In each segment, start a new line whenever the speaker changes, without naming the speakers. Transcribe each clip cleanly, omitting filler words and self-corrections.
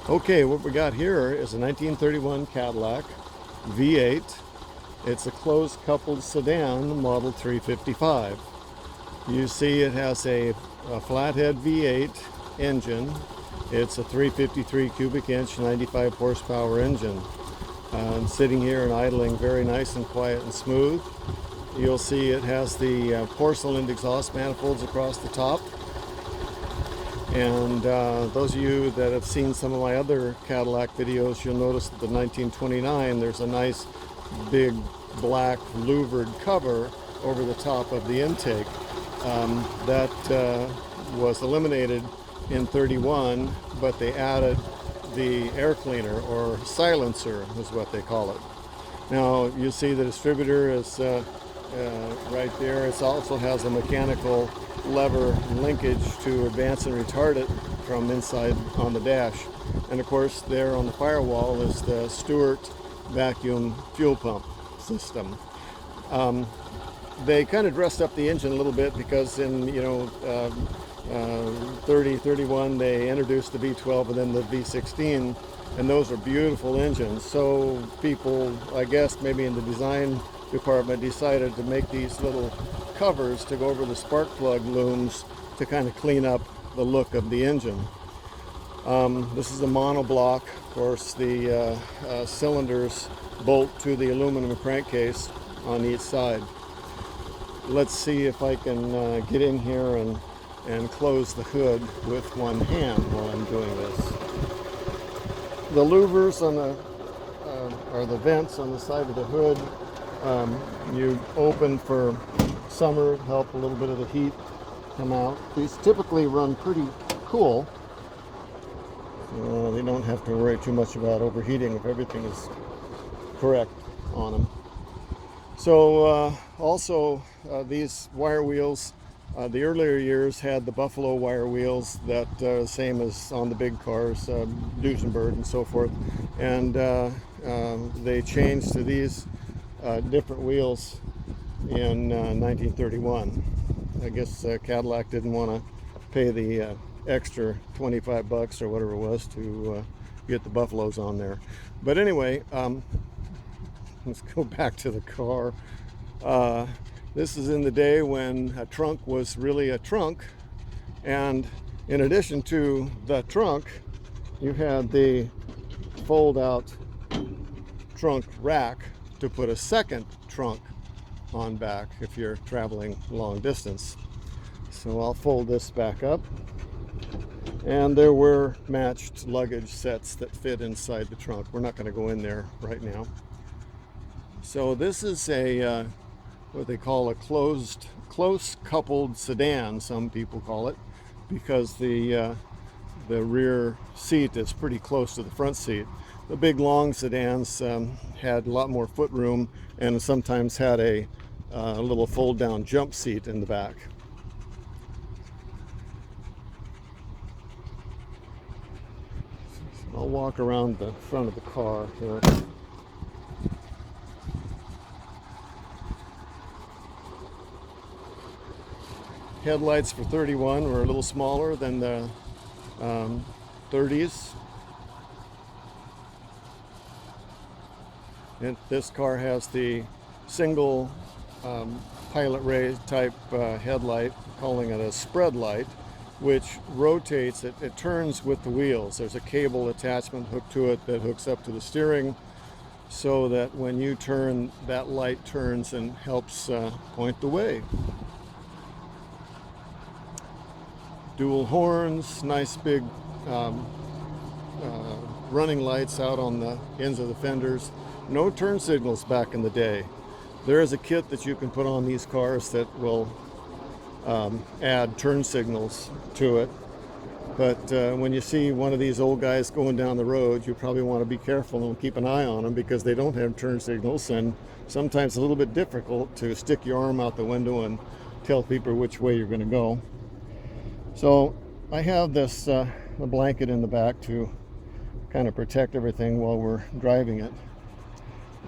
Okay, what we got here is a 1931 Cadillac V8. It's a closed coupled sedan, model 355. You see it has a flathead V8 engine. It's a 353 cubic inch, 95 horsepower engine. Sitting here and idling very nice and quiet and smooth. You'll see it has the porcelain exhaust manifolds across the top. And those of you that have seen some of my other Cadillac videos, you'll notice that the 1929, there's a nice big black louvered cover over the top of the intake. That was eliminated in 31, but they added the air cleaner, or silencer is what they call it. Now you see the distributor is right there. It also has a mechanical lever linkage to advance and retard it from inside on the dash. And of course there on the firewall is the Stewart vacuum fuel pump system. They kind of dressed up the engine a little bit because in 30, 31 they introduced the V12 and then the V16, and those are beautiful engines. So people, I guess maybe in the design department, decided to make these little covers to go over the spark plug looms to kind of clean up the look of the engine. This is a monoblock. Of course, the cylinders bolt to the aluminum crankcase on each side. Let's see if I can get in here and close the hood with one hand while I'm doing this. The louvers on the or the vents on the side of the hood, you open for summer, help a little bit of the heat come out. These typically run pretty cool. They don't have to worry too much about overheating if everything is correct on them. So also these wire wheels, the earlier years had the Buffalo wire wheels that same as on the big cars, Duesenberg and so forth, and they changed to these different wheels in 1931. I guess Cadillac didn't want to pay the extra 25 bucks or whatever it was to get the Buffaloes on there. But anyway, let's go back to the car. This is in the day when a trunk was really a trunk, and in addition to the trunk, you had the fold-out trunk rack to put a second trunk on back if you're traveling long distance. So I'll fold this back up, and there were matched luggage sets that fit inside the trunk. We're not going to go in there right now. So this is a what they call a close coupled sedan, some people call it, because the rear seat is pretty close to the front seat. The big long sedans had a lot more foot room and sometimes had a little fold down jump seat in the back. I'll walk around the front of the car here. Headlights for 31 were a little smaller than the 30s. And this car has the single pilot ray type headlight, calling it a spread light, which rotates, it turns with the wheels. There's a cable attachment hooked to it that hooks up to the steering, so that when you turn, that light turns and helps point the way. Dual horns, nice big running lights out on the ends of the fenders. No turn signals back in the day. There is a kit that you can put on these cars that will add turn signals to it. But when you see one of these old guys going down the road, you probably want to be careful and keep an eye on them, because they don't have turn signals, and sometimes it's a little bit difficult to stick your arm out the window and tell people which way you're going to go. So I have this a blanket in the back to kind of protect everything while we're driving it.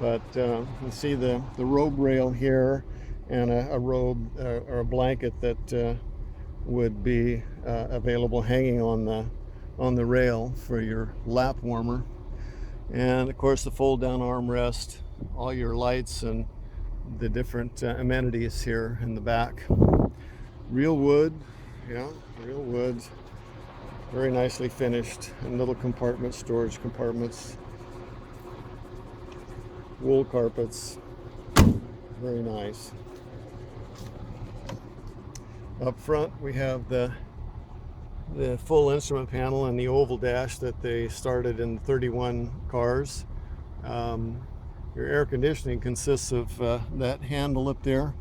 But you see the robe rail here, and a robe or a blanket that would be available hanging on the on the rail for your lap warmer. And of course the fold down armrest, all your lights and the different amenities here in the back. Real wood, yeah, real wood. Very nicely finished, and little compartments, storage compartments, wool carpets, very nice. Up front we have the full instrument panel and the oval dash that they started in 31 cars. Your air conditioning consists of that handle up there.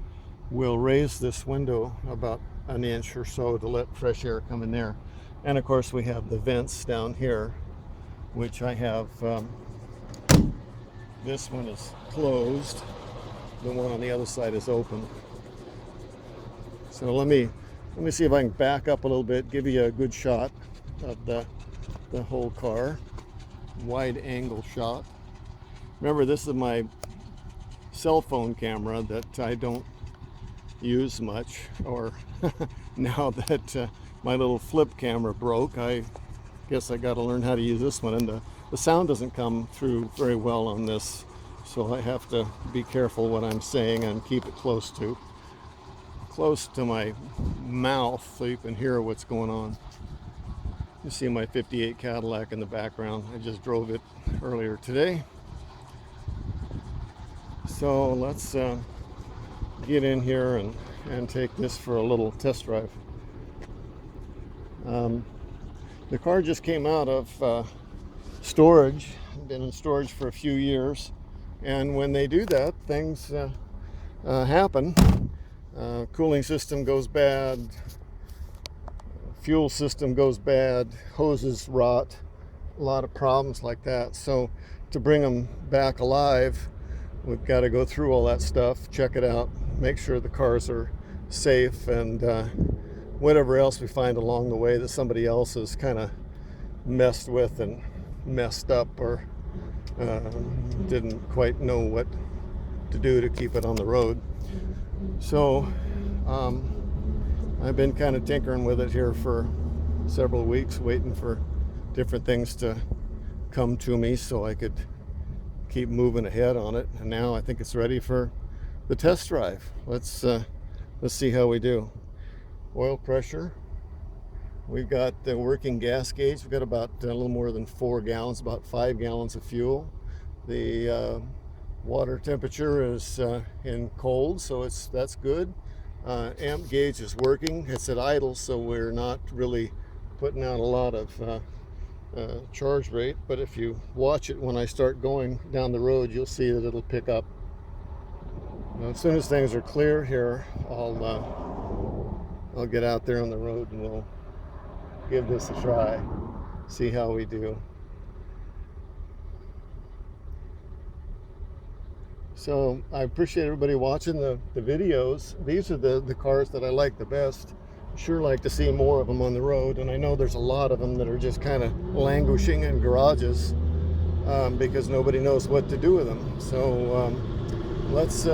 We'll raise this window about an inch or so to let fresh air come in there. And of course we have the vents down here, which I have, this one is closed, the one on the other side is open. So let me see if I can back up a little bit, give you a good shot of the whole car, wide angle shot. Remember, this is my cell phone camera that I don't use much, or now that my little flip camera broke, I guess I got to learn how to use this one, and the sound doesn't come through very well on this, so I have to be careful what I'm saying and keep it close to my mouth so you can hear what's going on. You see my 58 Cadillac in the background. I just drove it earlier today. So let's get in here and take this for a little test drive. The car just came out of storage, been in storage for a few years, and when they do that, things happen. Cooling system goes bad, fuel system goes bad, hoses rot, a lot of problems like that. So to bring them back alive, we've got to go through all that stuff, check it out, make sure the cars are safe, and whatever else we find along the way that somebody else has kind of messed with and messed up, or didn't quite know what to do to keep it on the road. So I've been kind of tinkering with it here for several weeks, waiting for different things to come to me so I could keep moving ahead on it. And now I think it's ready for the test drive. Let's see how we do. Oil pressure. We've got the working gas gauge. We've got about a little more than 4 gallons, about 5 gallons of fuel. The water temperature is in cold, so that's good. Amp gauge is working. It's at idle, so we're not really putting out a lot of charge rate, but if you watch it when I start going down the road, you'll see that it'll pick up. Now, as soon as things are clear here, I'll get out there on the road and we'll give this a try, see how we do. So I appreciate everybody watching the videos. These are the cars that I like the best. Sure like to see more of them on the road, and I know there's a lot of them that are just kind of languishing in garages because nobody knows what to do with them. So let's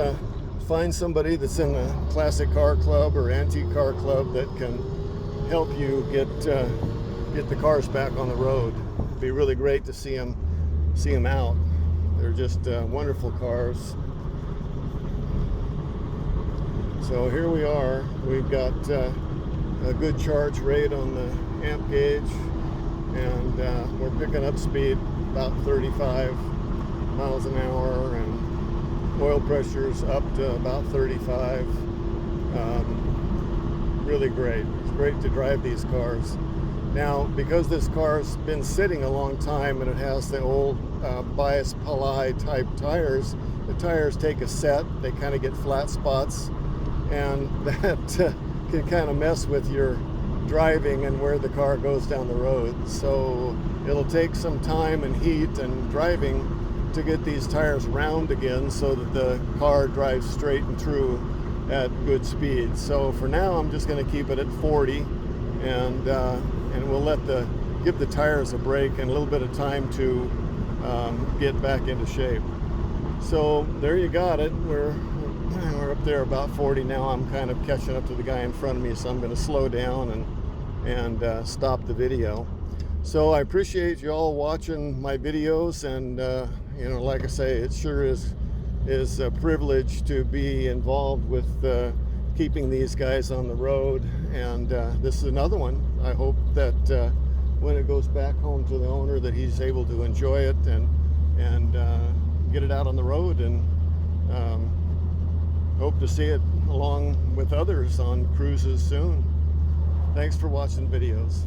find somebody that's in a classic car club or antique car club that can help you get the cars back on the road. It'd be really great to see them out. They're just wonderful cars. So here we are. We've got a good charge rate on the amp gauge, and we're picking up speed about 35 miles an hour, and oil pressure's up to about 35. Really great. It's great to drive these cars. Now, because this car's been sitting a long time and it has the old bias pali type tires, the tires take a set, they kind of get flat spots, and that can kind of mess with your driving and where the car goes down the road. So it'll take some time and heat and driving to get these tires round again so that the car drives straight and true at good speed. So for now, I'm just going to keep it at 40, and we'll give the tires a break and a little bit of time to get back into shape. So there you got it. We're up there about 40 now. I'm kind of catching up to the guy in front of me, so I'm going to slow down and stop the video. So I appreciate you all watching my videos, and you know, like I say, it sure is a privilege to be involved with keeping these guys on the road. And this is another one. I hope that when it goes back home to the owner, that he's able to enjoy it and get it out on the road, and hope to see it along with others on cruises soon. Thanks for watching videos.